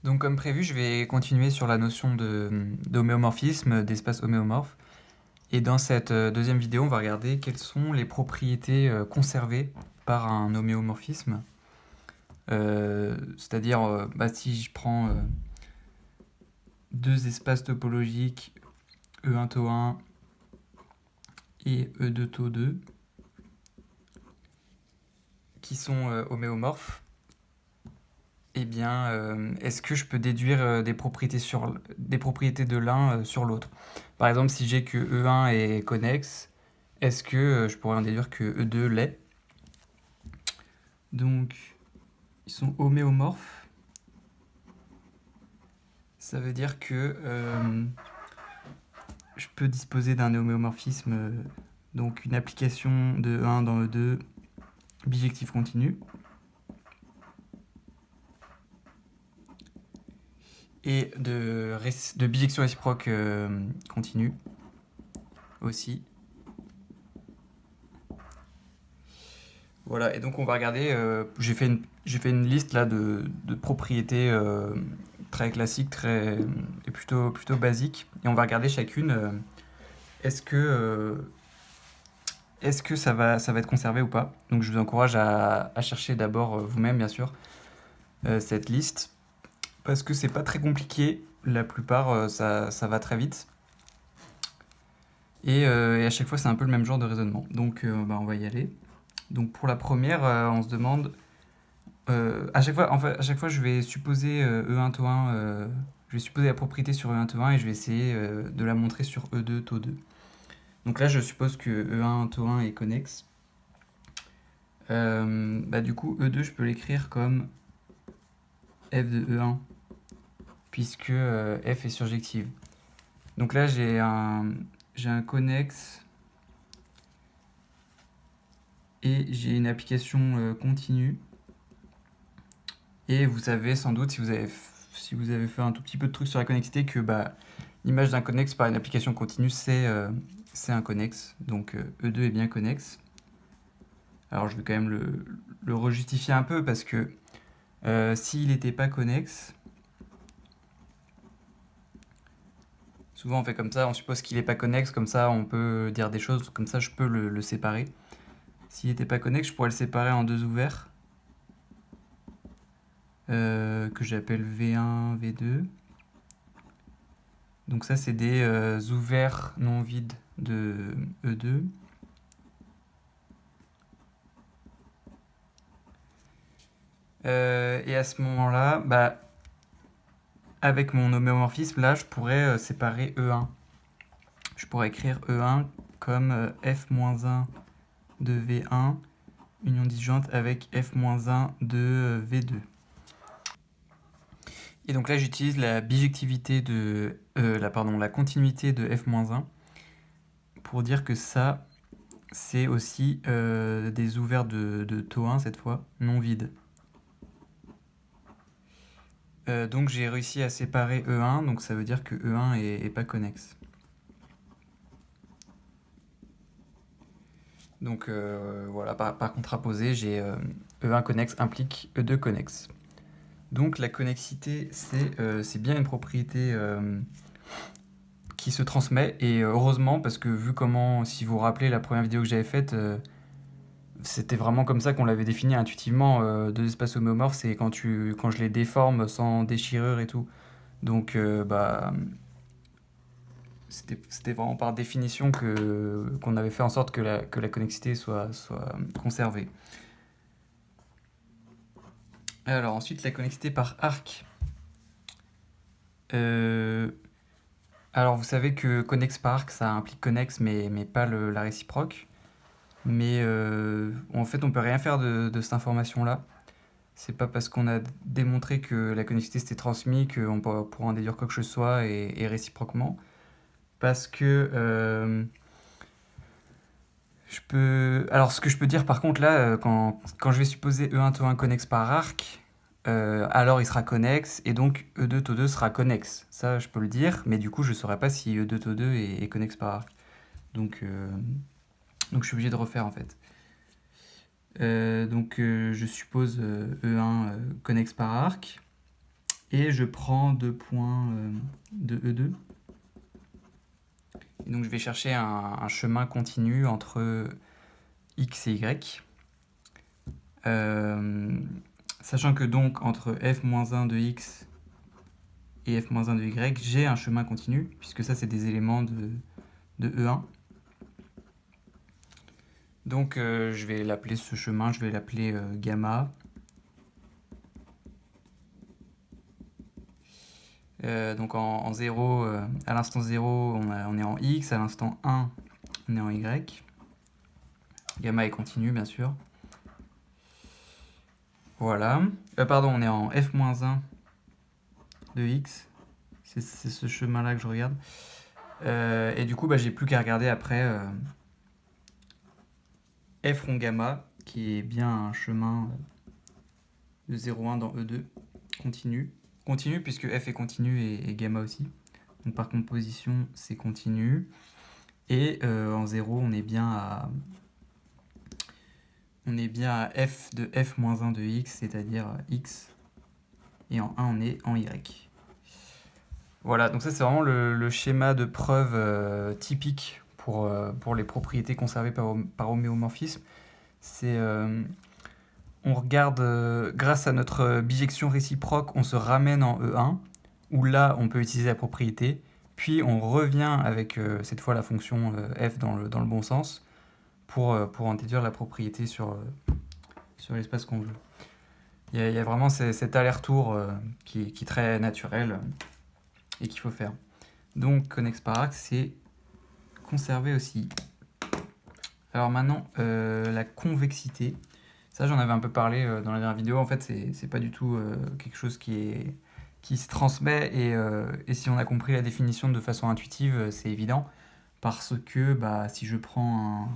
Donc comme prévu, je vais continuer sur la notion d'homéomorphisme, d'espace homéomorphe. Et dans cette deuxième vidéo, on va regarder quelles sont les propriétés conservées par un homéomorphisme. C'est-à-dire, si je prends deux espaces topologiques E1 tau 1 et E2 tau 2 qui sont homéomorphes, eh bien, est-ce que je peux déduire des propriétés de l'un sur l'autre? Par exemple, si j'ai que E1 est connexe, est-ce que je pourrais en déduire que E2 l'est? Donc, ils sont homéomorphes. Ça veut dire que je peux disposer d'un homéomorphisme, donc une application de E1 dans E2, bijectif continu. Et de bijection réciproque continue aussi. Voilà, et donc on va regarder, j'ai fait une liste là de propriétés très classiques, et plutôt basiques, et on va regarder chacune, est-ce que, euh, est-ce que ça va être conservé ou pas. Donc je vous encourage à chercher d'abord vous-même, bien sûr, cette liste, parce que c'est pas très compliqué, la plupart ça va très vite, et à chaque fois c'est un peu le même genre de raisonnement. Donc on va y aller. Donc pour la première, on se demande. À chaque fois, je vais supposer E1 tau 1, je vais supposer la propriété sur E1 tau 1 et je vais essayer de la montrer sur E2 tau 2. Donc là, je suppose que E1 tau 1 est connexe. Du coup, E2, je peux l'écrire comme f de E1, puisque f est surjective. Donc là, j'ai un connexe et j'ai une application continue. Et vous savez sans doute, si vous avez fait un tout petit peu de trucs sur la connexité, que l'image d'un connexe par une application continue, c'est un connexe. Donc E2 est bien connexe. Alors je vais quand même le rejustifier un peu parce que s'il n'était pas connexe, souvent on fait comme ça, on suppose qu'il n'est pas connexe, comme ça on peut dire des choses, comme ça je peux le séparer. S'il n'était pas connexe, je pourrais le séparer en deux ouverts, que j'appelle V1, V2. Donc ça, c'est des ouverts non vides de E2. Et à ce moment-là, avec mon homéomorphisme, là, je pourrais séparer E1. Je pourrais écrire E1 comme F-1 de V1, union disjointe avec F-1 de V2. Et donc là, j'utilise la bijectivité la continuité de F-1 pour dire que ça, c'est aussi des ouverts de taux 1 cette fois, non vides. Donc j'ai réussi à séparer E1, donc ça veut dire que E1 est pas connexe. Donc voilà, par contraposé, j'ai E1 connexe implique E2 connexe. Donc la connexité, c'est bien une propriété qui se transmet, et heureusement, parce que vu comment, si vous vous rappelez la première vidéo que j'avais faite, c'était vraiment comme ça qu'on l'avait défini intuitivement, deux espaces homéomorphes, c'est quand je les déforme sans déchirure et tout. Donc c'était vraiment par définition qu'on avait fait en sorte que la connexité soit conservée. Alors ensuite, la connexité par arc. Alors vous savez que connexe par arc, ça implique connexe, mais pas la réciproque. Mais en fait, on peut rien faire de cette information-là. C'est pas parce qu'on a démontré que la connexité s'était transmise qu'on pourra en déduire quoi que ce soit, et réciproquement. Parce que alors, ce que je peux dire par contre là, quand je vais supposer E1 tau 1 connexe par arc, alors il sera connexe, et donc E2 tau 2 sera connexe. Ça, je peux le dire, mais du coup, je ne saurais pas si E2 tau 2 est connexe par arc. Donc, je suis obligé de refaire en fait. Je suppose E1 connexe par arc, et je prends 2 points de E2. Et donc je vais chercher un chemin continu entre x et y. Sachant que donc entre f-1 de x et f-1 de y, j'ai un chemin continu, puisque ça c'est des éléments de E1. Donc je vais l'appeler ce chemin, je vais l'appeler gamma. Donc en 0, à l'instant 0, on est en x, à l'instant 1, on est en y. Gamma est continu, bien sûr. Voilà. Pardon, on est en f-1 de x. C'est ce chemin-là que je regarde. Et du coup, bah, j'ai plus qu'à regarder après f rond gamma, qui est bien un chemin de 0,1 dans E2, continu. Continu puisque f est continu et gamma aussi. Donc par composition, c'est continu. Et en 0, on est bien à f de f-1 de x, c'est-à-dire x. Et en 1, on est en y. Voilà, donc ça c'est vraiment le schéma de preuve typique pour les propriétés conservées par homéomorphisme. C'est on regarde, grâce à notre bijection réciproque, on se ramène en E1, où là on peut utiliser la propriété, puis on revient avec cette fois la fonction f dans le bon sens pour en déduire la propriété sur l'espace qu'on veut. Il y a vraiment cet aller-retour qui est très naturel et qu'il faut faire. Donc connexe par axe, c'est conservé aussi. Alors maintenant, la convexité. Ça, j'en avais un peu parlé dans la dernière vidéo. En fait, c'est pas du tout quelque chose qui se transmet. Et si on a compris la définition de façon intuitive, c'est évident. Parce que bah, si je prends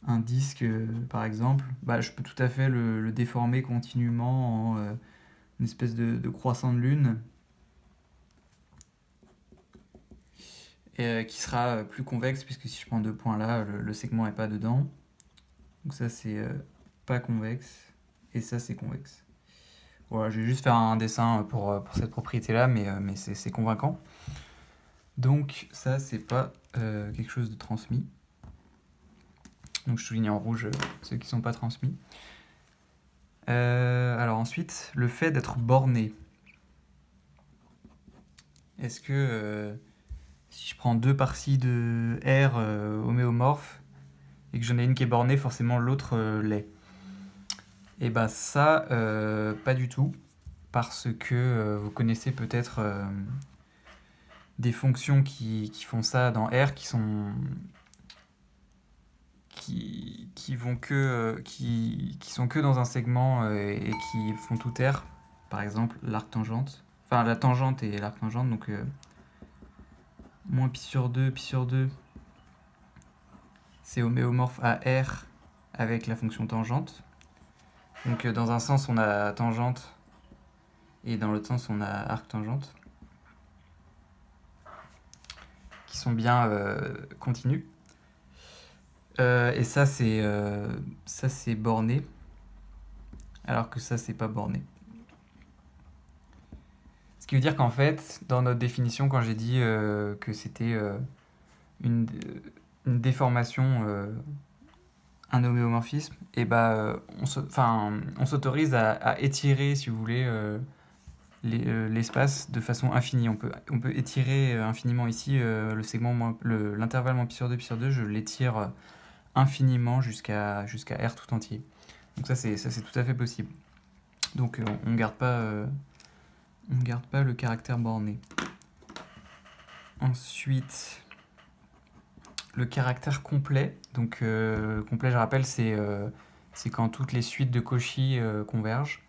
un disque, par exemple, bah, je peux tout à fait le déformer continuellement en une espèce de croissant de lune. Qui sera plus convexe, puisque si je prends 2 points là, le segment n'est pas dedans. Donc ça, c'est pas convexe. Et ça, c'est convexe. Voilà, je vais juste faire un dessin pour cette propriété-là, mais c'est convaincant. Donc ça, c'est pas quelque chose de transmis. Donc je souligne en rouge ceux qui ne sont pas transmis. Alors ensuite, le fait d'être borné. Est-ce que si je prends 2 parties de R homéomorphes et que j'en ai une qui est bornée, forcément l'autre l'est? Et bah ça, pas du tout, parce que vous connaissez peut-être des fonctions qui font ça dans R, qui sont que dans un segment et qui font tout R. Par exemple, l'arc-tangente. Enfin, la tangente et l'arc-tangente, donc moins pi sur 2, c'est homéomorphe à R avec la fonction tangente. Donc dans un sens, on a tangente et dans l'autre sens, on a arc-tangente, qui sont bien continus. Et ça, c'est borné, alors que ça, c'est pas borné. Ce qui veut dire qu'en fait, dans notre définition, quand j'ai dit que c'était une déformation, un homéomorphisme, et bah, on s'autorise à étirer, si vous voulez, l'espace de façon infinie. On peut étirer infiniment ici le segment l'intervalle moins pi sur 2, je l'étire infiniment jusqu'à R tout entier. Donc ça c'est tout à fait possible. Donc on garde pas le caractère borné. Ensuite, le caractère complet. Donc complet, je rappelle, c'est quand toutes les suites de Cauchy convergent.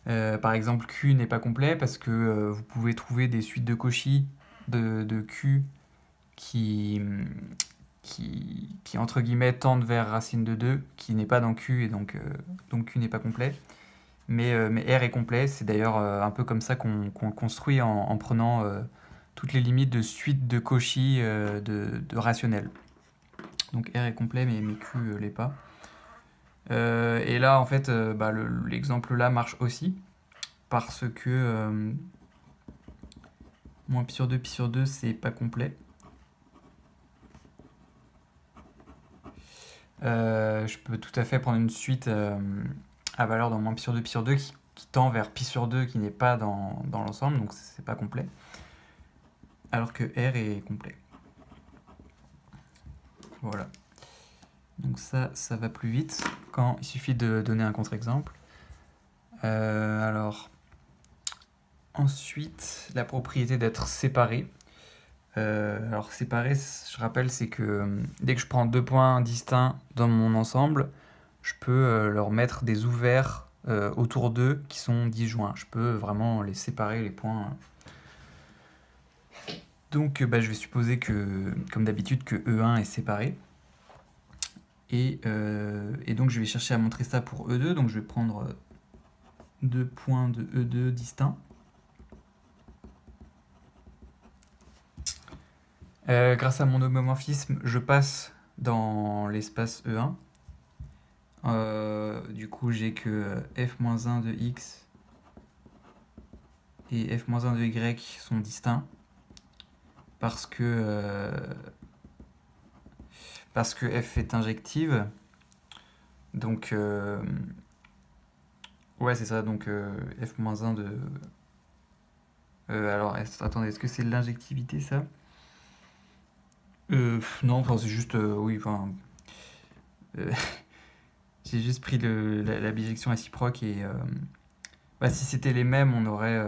Par exemple, Q n'est pas complet parce que vous pouvez trouver des suites de Cauchy de Q qui entre guillemets tendent vers racine de 2, qui n'est pas dans Q et donc Q n'est pas complet. Mais R est complet, c'est d'ailleurs un peu comme ça qu'on construit en prenant toutes les limites de suite de Cauchy de rationnels. Donc R est complet mais Q l'est pas. Et là en fait l'exemple là marche aussi parce que moins pi sur 2, c'est pas complet. Je peux tout à fait prendre une suite à valeur dans moins pi sur 2 qui tend vers pi sur 2 qui n'est pas dans l'ensemble, donc c'est pas complet. Alors que R est complet. Voilà. Donc ça va plus vite quand il suffit de donner un contre-exemple. Alors, ensuite, la propriété d'être séparé. Alors séparé, je rappelle, c'est que dès que je prends deux points distincts dans mon ensemble, je peux leur mettre des ouverts autour d'eux qui sont disjoints. Je peux vraiment les séparer, les points. Donc je vais supposer que, comme d'habitude, que E1 est séparé. Et donc je vais chercher à montrer ça pour E2. Donc je vais prendre deux points de E2 distincts. Grâce à mon homomorphisme, je passe dans l'espace E1. Du coup, j'ai que f-1 de x et f-1 de y sont distincts parce que f est injective. Donc, ouais, c'est ça. Donc, f-1 de... alors, attendez, est-ce que c'est l'injectivité, ça? Non, enfin, c'est juste... oui, enfin... j'ai juste pris la bijection réciproque et... si c'était les mêmes, on aurait...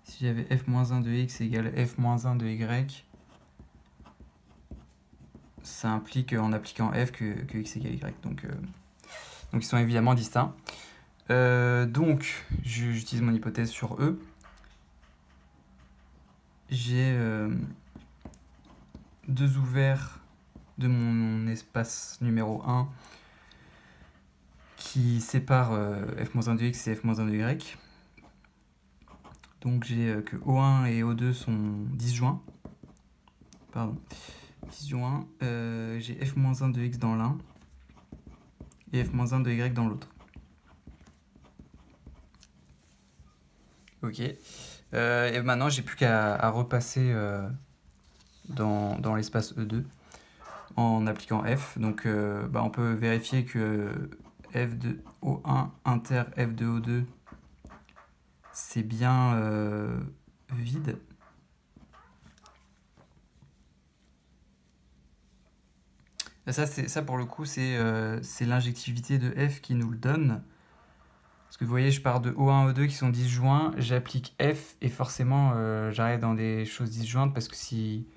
si j'avais f-1 de x égale f-1 de y, ça implique en appliquant f que x égale y. Donc ils sont évidemment distincts. Donc, j'utilise mon hypothèse sur E. J'ai deux ouverts de mon espace numéro 1 qui séparent f-1 de x et f-1 de y. Donc j'ai que O1 et O2 sont disjoints. Pardon. Disjoints. J'ai f-1 de x dans l'un et f-1 de y dans l'autre. Ok. Et maintenant, j'ai plus qu'à repasser dans l'espace E2 en appliquant f. Donc, on peut vérifier que f de O1 inter f de O2, c'est bien vide. Ça, pour le coup, c'est l'injectivité de f qui nous le donne. Parce que vous voyez, je pars de O1, O2 qui sont disjoints, j'applique F et forcément j'arrive dans des choses disjointes parce que si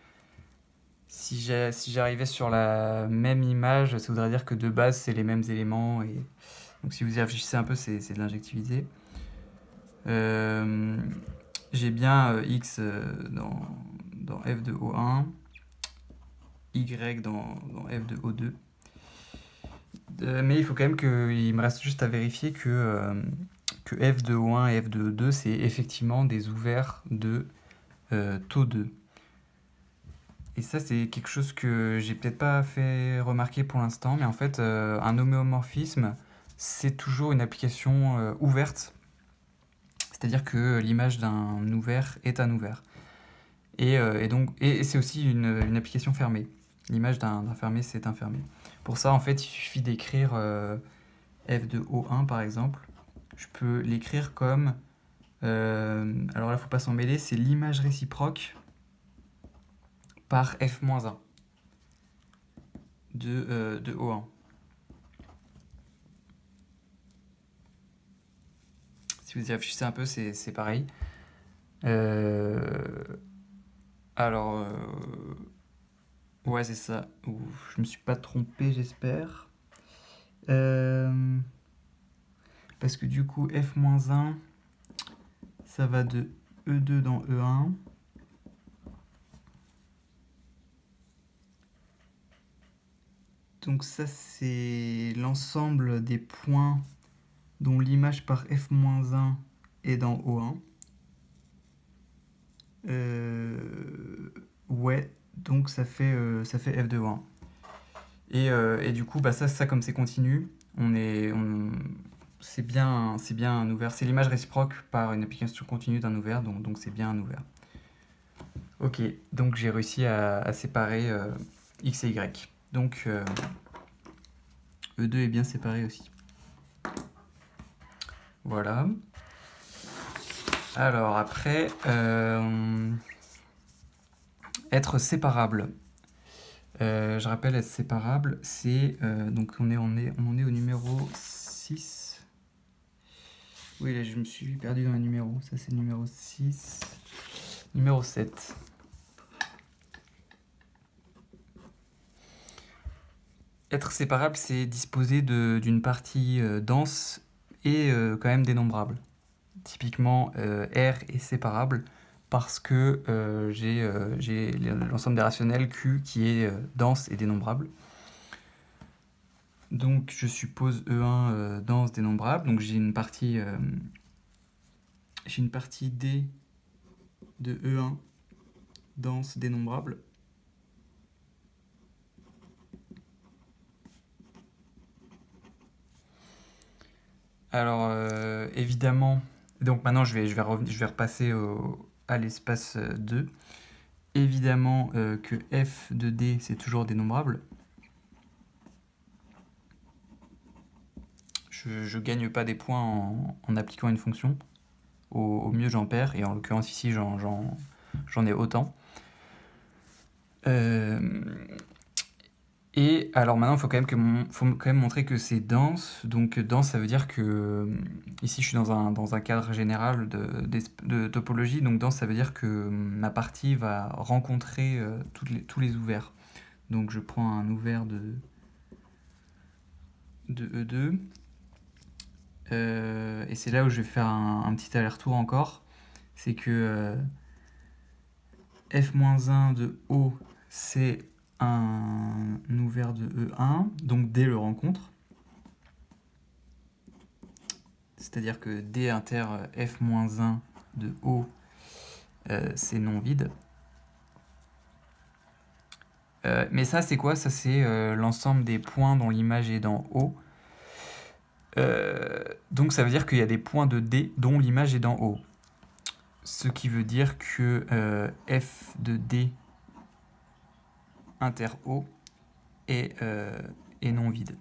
j'arrivais sur la même image, ça voudrait dire que de base c'est les mêmes éléments. Et... donc si vous y réfléchissez un peu, c'est de l'injectivité. J'ai bien X dans F de O1, Y dans F de O2. Mais il faut quand même qu'il me reste juste à vérifier que f de O1 et f de O2, c'est effectivement des ouverts de taux 2. Et ça, c'est quelque chose que j'ai peut-être pas fait remarquer pour l'instant, mais en fait, un homéomorphisme, c'est toujours une application ouverte. C'est-à-dire que l'image d'un ouvert est un ouvert. Et c'est aussi une application fermée. L'image d'un fermé, c'est un fermé. Pour ça, en fait, il suffit d'écrire f de O1, par exemple. Je peux l'écrire comme... alors là, il ne faut pas s'en mêler, c'est l'image réciproque par f-1 de O1. Si vous y réfléchissez un peu, c'est pareil. Alors... ouais, c'est ça. Ouf, je me suis pas trompé, j'espère. Parce que du coup, f-1, ça va de E2 dans E1. Donc ça, c'est l'ensemble des points dont l'image par f-1 est dans O1. Ouais, donc ça fait f de O1. Et du coup, ça comme c'est continu, on c'est bien un ouvert. C'est l'image réciproque par une application continue d'un ouvert, donc c'est bien un ouvert. Ok, donc j'ai réussi à séparer x et y. Donc E2 est bien séparé aussi. Voilà. Alors après, être séparable. Je rappelle, être séparable, c'est... donc on en est au numéro 6. Oui, là je me suis perdu dans les numéros. Ça c'est le numéro 6. Numéro 7. Être séparable, c'est disposer d'une partie dense et quand même dénombrable. Typiquement, R est séparable parce que j'ai l'ensemble des rationnels Q qui est dense et dénombrable. Donc je suppose E1 dense dénombrable. Donc j'ai une partie D de E1 dense dénombrable. Alors évidemment, donc maintenant je vais repasser à l'espace 2. Évidemment que f de D c'est toujours dénombrable. Je ne gagne pas des points en appliquant une fonction. Au mieux j'en perds, et en l'occurrence ici j'en ai autant. Et alors maintenant, il faut quand même montrer que c'est dense. Donc dense, ça veut dire que ici je suis dans un cadre général de topologie. Donc dense, ça veut dire que ma partie va rencontrer tous les ouverts. Donc je prends un ouvert de E2. Et c'est là où je vais faire un petit aller-retour encore. C'est que f-1 de O, c'est un ouvert de E1, donc D le rencontre. C'est-à-dire que D inter f-1 de O, c'est non vide. Mais ça, c'est quoi? Ça, c'est l'ensemble des points dont l'image est dans O. Donc ça veut dire qu'il y a des points de D dont l'image est dans O. Ce qui veut dire que f de D inter O est non vide.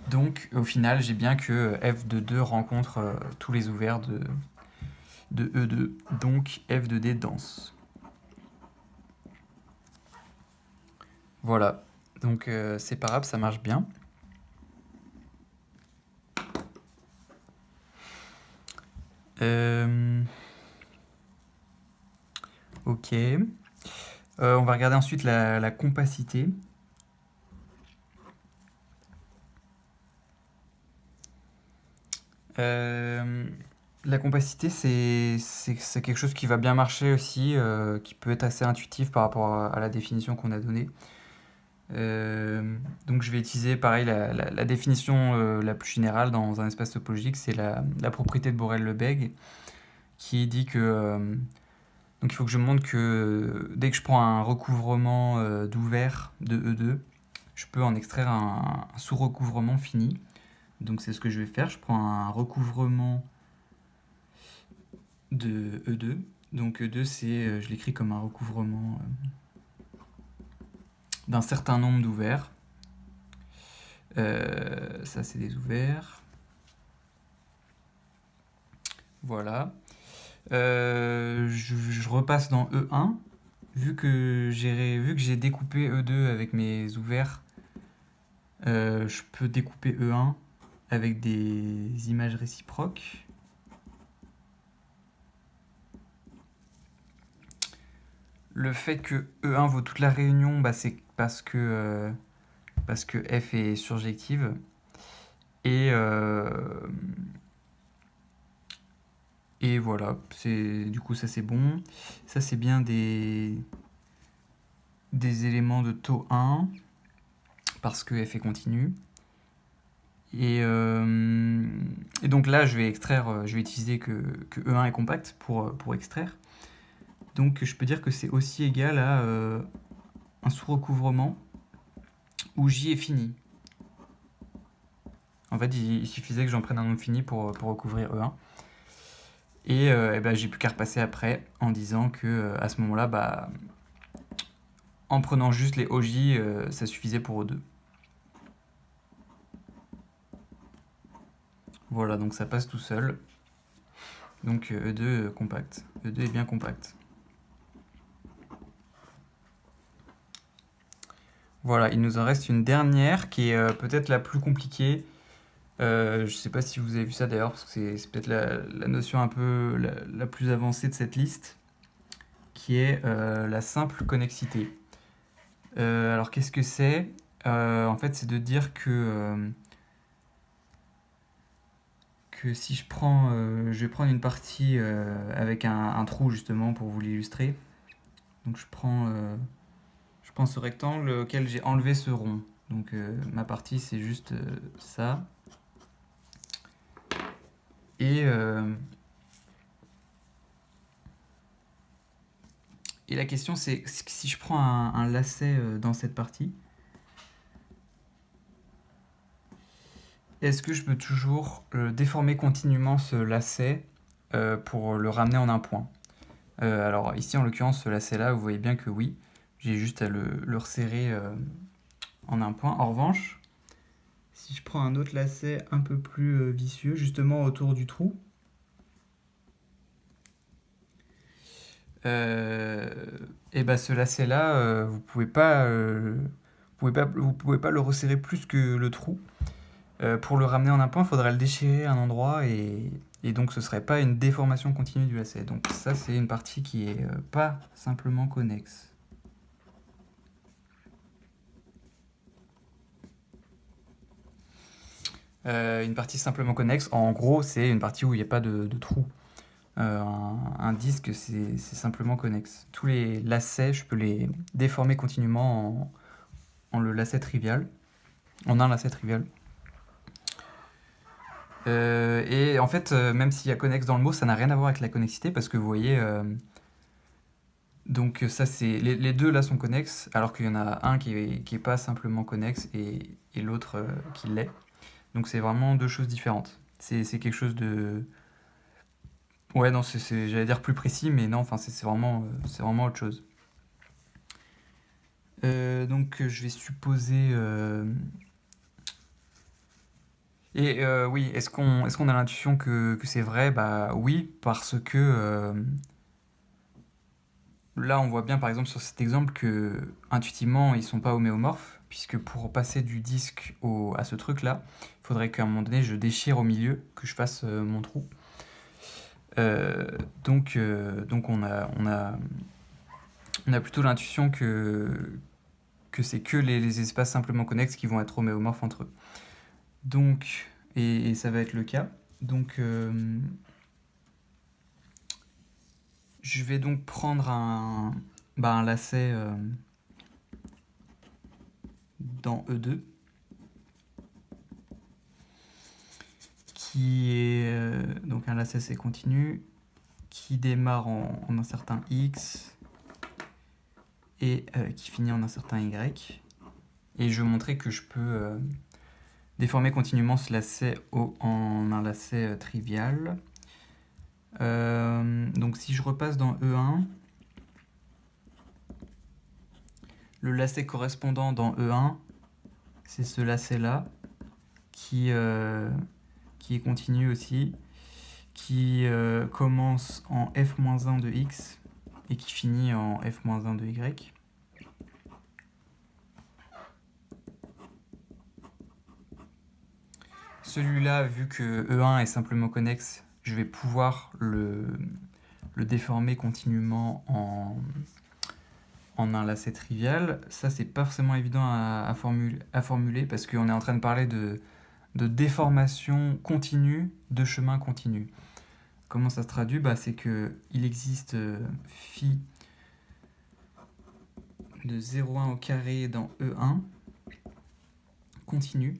Donc au final, j'ai bien que f de 2 rencontre tous les ouverts de E2, donc f de D dense. Voilà, donc séparable, ça marche bien. Ok. On va regarder ensuite la compacité. La compacité, c'est quelque chose qui va bien marcher aussi, qui peut être assez intuitif par rapport à la définition qu'on a donnée. Donc je vais utiliser pareil la définition la plus générale dans un espace topologique, c'est la propriété de Borel-Lebesgue, qui dit que donc il faut que je montre que dès que je prends un recouvrement d'ouvert de E2, je peux en extraire un sous-recouvrement fini. Donc c'est ce que je vais faire, je prends un recouvrement de E2. Donc E2, je l'écris comme un recouvrement d'un certain nombre d'ouverts. Ça, c'est des ouverts. Voilà. Je repasse dans E1. Vu que j'ai découpé E2 avec mes ouverts, je peux découper E1 avec des images réciproques. Le fait que E1 vaut toute la réunion, bah, c'est parce que F est surjective. Et voilà, du coup ça c'est bon. Ça c'est bien des éléments de taux 1, parce que F est continu. Et donc là je vais utiliser que E1 est compact pour extraire. Donc je peux dire que c'est aussi égal à un sous-recouvrement où J est fini. En fait, il suffisait que j'en prenne un nombre fini pour recouvrir E1. Et ben, j'ai plus qu'à repasser après en disant que à ce moment-là, bah, en prenant juste les OJ, ça suffisait pour E2. Voilà, donc ça passe tout seul. Donc E2 compact. E2 est bien compact. Voilà, il nous en reste une dernière qui est peut-être la plus compliquée. Je ne sais pas si vous avez vu ça d'ailleurs, parce que c'est peut-être la notion un peu la plus avancée de cette liste, qui est la simple connexité. Alors qu'est-ce que c'est? En fait, c'est de dire que si je vais prendre une partie avec un trou justement pour vous l'illustrer. Donc je prends ce rectangle auquel j'ai enlevé ce rond. Donc ma partie c'est juste ça. Et la question c'est si je prends un lacet dans cette partie, est-ce que je peux toujours déformer continuellement ce lacet pour le ramener en un point? Alors ici en l'occurrence ce lacet là, vous voyez bien que oui, j'ai juste à le resserrer en un point. En revanche, si je prends un autre lacet un peu plus vicieux, justement autour du trou, et ben ce lacet là, vous pouvez pas le resserrer plus que le trou. Pour le ramener en un point, il faudrait le déchirer à un endroit et donc ce serait pas une déformation continue du lacet. Donc ça c'est une partie qui est pas simplement connexe. Une partie simplement connexe, en gros c'est une partie où il n'y a pas de trou. Un disque c'est simplement connexe. Tous les lacets, je peux les déformer continuellement en le lacet trivial, en un lacet trivial. Et en fait, même s'il y a connexe dans le mot, ça n'a rien à voir avec la connexité parce que vous voyez, donc ça c'est les deux là sont connexes, alors qu'il y en a un qui est pas simplement connexe et l'autre qui l'est. Donc c'est vraiment deux choses différentes. C'est quelque chose de ouais non j'allais dire plus précis, mais non enfin c'est vraiment autre chose. Donc je vais supposer et oui, est-ce qu'on a l'intuition que c'est vrai? Bah oui, parce que là, on voit bien par exemple sur cet exemple que intuitivement ils sont pas homéomorphes, puisque pour passer du disque à ce truc-là, il faudrait qu'à un moment donné je déchire au milieu, que je fasse mon trou. Donc on a plutôt l'intuition que c'est que les espaces simplement connexes qui vont être homéomorphes entre eux. Donc, et ça va être le cas. Donc, je vais donc prendre un lacet dans E2 qui est donc un lacet c'est continu qui démarre en un certain X et qui finit en un certain Y. Et je vais montrer que je peux déformer continuellement ce lacet en un lacet trivial. Donc si je repasse dans E1, le lacet correspondant dans E1, c'est ce lacet-là qui est continu aussi, qui commence en f-1 de x et qui finit en f-1 de y. Celui-là, vu que E1 est simplement connexe, je vais pouvoir le déformer continuellement en un lacet trivial. Ça, c'est pas forcément évident à formuler parce qu'on est en train de parler de déformation continue de chemin continu. Comment ça se traduit? C'est qu'il existe phi de 0,1 au carré dans E1 continu,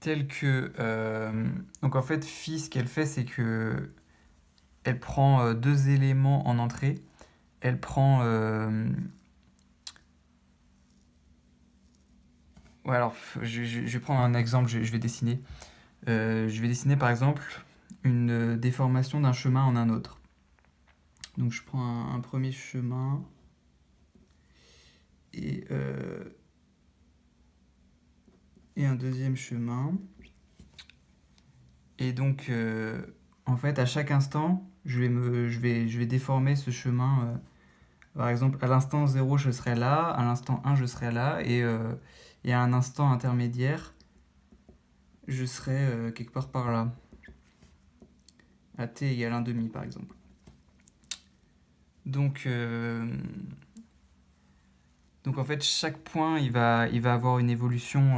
tel que... donc en fait, phi, ce qu'elle fait, c'est que elle prend deux éléments en entrée. Elle prend Ouais, alors je vais prendre un exemple, je vais dessiner. Je vais dessiner par exemple une déformation d'un chemin en un autre. Donc je prends un premier chemin et, euh, et un deuxième chemin. Et donc, en fait, à chaque instant, je vais déformer ce chemin. Par exemple, à l'instant 0, je serai là, à l'instant 1, je serai là, et à un instant intermédiaire, je serai quelque part par là, à t égale 1,5 par exemple. Donc, donc en fait, chaque point, il va avoir une évolution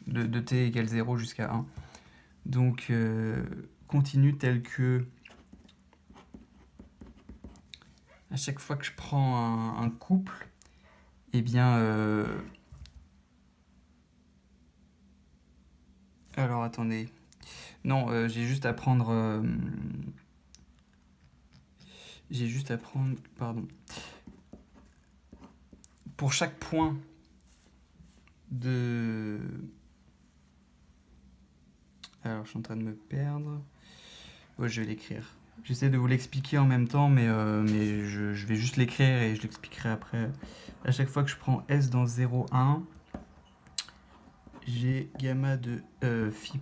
de t égale 0 jusqu'à 1. Donc, continue tel que à chaque fois que je prends un couple, eh bien, alors attendez, non, j'ai juste à prendre, pardon, pour chaque point de, alors je suis en train de me perdre, ouais, je vais l'écrire. J'essaie de vous l'expliquer en même temps, mais je vais juste l'écrire et je l'expliquerai après. À chaque fois que je prends S dans 0, 1, j'ai gamma de phi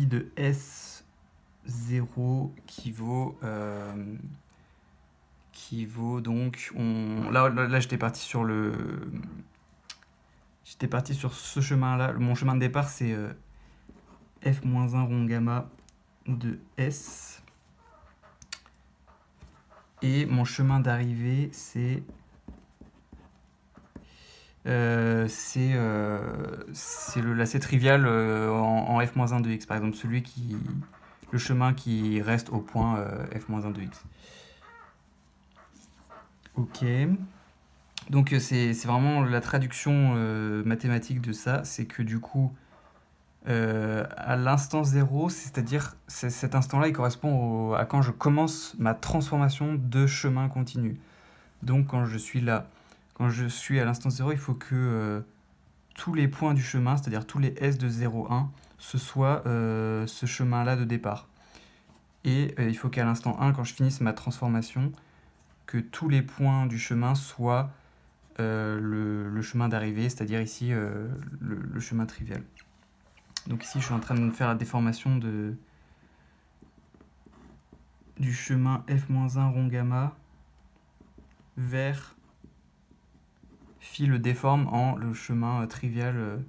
de S 0 qui vaut donc là j'étais parti sur ce chemin là. Mon chemin de départ c'est f-1 rond gamma de S, et mon chemin d'arrivée c'est le lacet trivial en f-1 de x, par exemple le chemin qui reste au point f-1 de x. Ok. Donc c'est vraiment la traduction mathématique de ça, c'est que du coup, à l'instant 0, c'est-à-dire cet instant-là, il correspond à quand je commence ma transformation de chemin continu. Donc quand je suis là, quand je suis à l'instant 0, il faut que tous les points du chemin, c'est-à-dire tous les S de 0, 1, ce soit ce chemin-là de départ. Et il faut qu'à l'instant 1, quand je finisse ma transformation, que tous les points du chemin soient le chemin d'arrivée, c'est-à-dire ici le chemin trivial. Donc ici je suis en train de faire la déformation du chemin f-1 rond gamma vers phi le déforme en le chemin trivial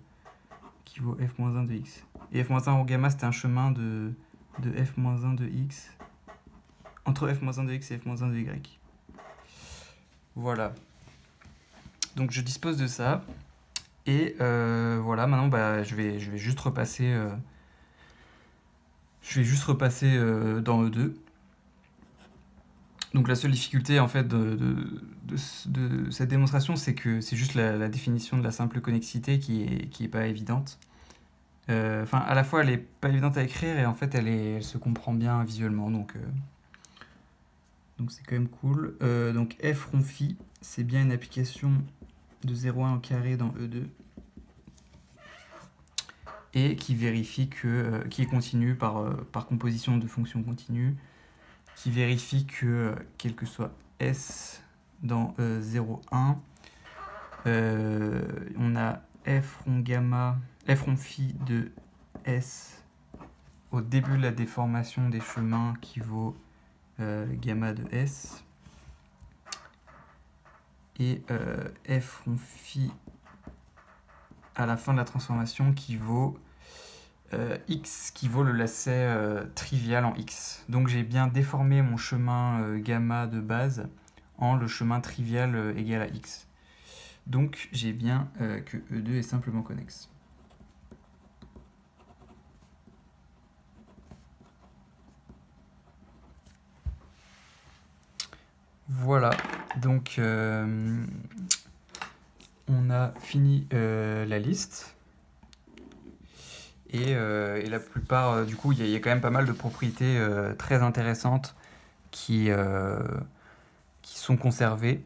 qui vaut f-1 de x. Et f-1 rond gamma c'était un chemin de f-1 de x entre f-1 de x et f-1 de y. Voilà. Donc je dispose de ça. Et voilà, maintenant je vais juste repasser dans E2. Donc la seule difficulté en fait de cette démonstration, c'est que c'est juste la définition de la simple connexité qui est pas évidente. Enfin, à la fois elle est pas évidente à écrire et en fait elle se comprend bien visuellement, donc c'est quand même cool. Donc f rond phi, c'est bien une application de 0,1 au carré dans E2 et qui vérifie qui est continu par composition de fonctions continues, qui vérifie que quel que soit S dans 0, 1, on a f rond phi de S au début de la déformation des chemins qui vaut gamma de S, et f rond phi à la fin de la transformation qui vaut x, qui vaut le lacet trivial en x. Donc j'ai bien déformé mon chemin gamma de base en le chemin trivial égal à x. Donc j'ai bien que E2 est simplement connexe. Voilà, donc on a fini la liste. Et la plupart, du coup, il y a quand même pas mal de propriétés très intéressantes qui sont conservées.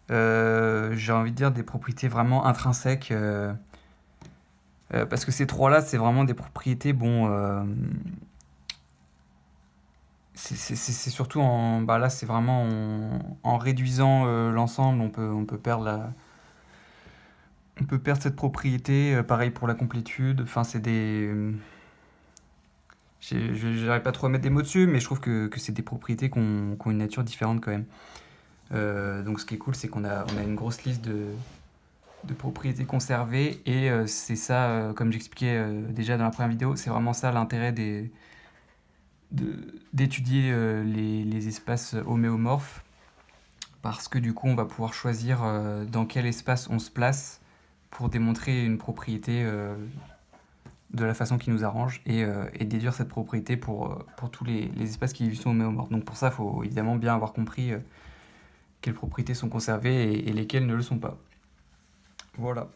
J'ai envie de dire des propriétés vraiment intrinsèques. Parce que ces trois-là, c'est vraiment des propriétés, bon, c'est surtout en, bah là, c'est vraiment en réduisant l'ensemble, on peut perdre on peut perdre cette propriété. Pareil pour la complétude. Enfin, c'est des, j'arrive pas trop à mettre des mots dessus, mais je trouve que c'est des propriétés qui ont une nature différente quand même. Donc, ce qui est cool, c'est on a une grosse liste de propriétés conservées et c'est ça, comme j'expliquais déjà dans la première vidéo, c'est vraiment ça l'intérêt d'étudier les espaces homéomorphes, parce que du coup on va pouvoir choisir dans quel espace on se place pour démontrer une propriété de la façon qui nous arrange et déduire cette propriété pour tous les espaces qui sont homéomorphes. Donc pour ça, il faut évidemment bien avoir compris quelles propriétés sont conservées et lesquelles ne le sont pas. Voilà.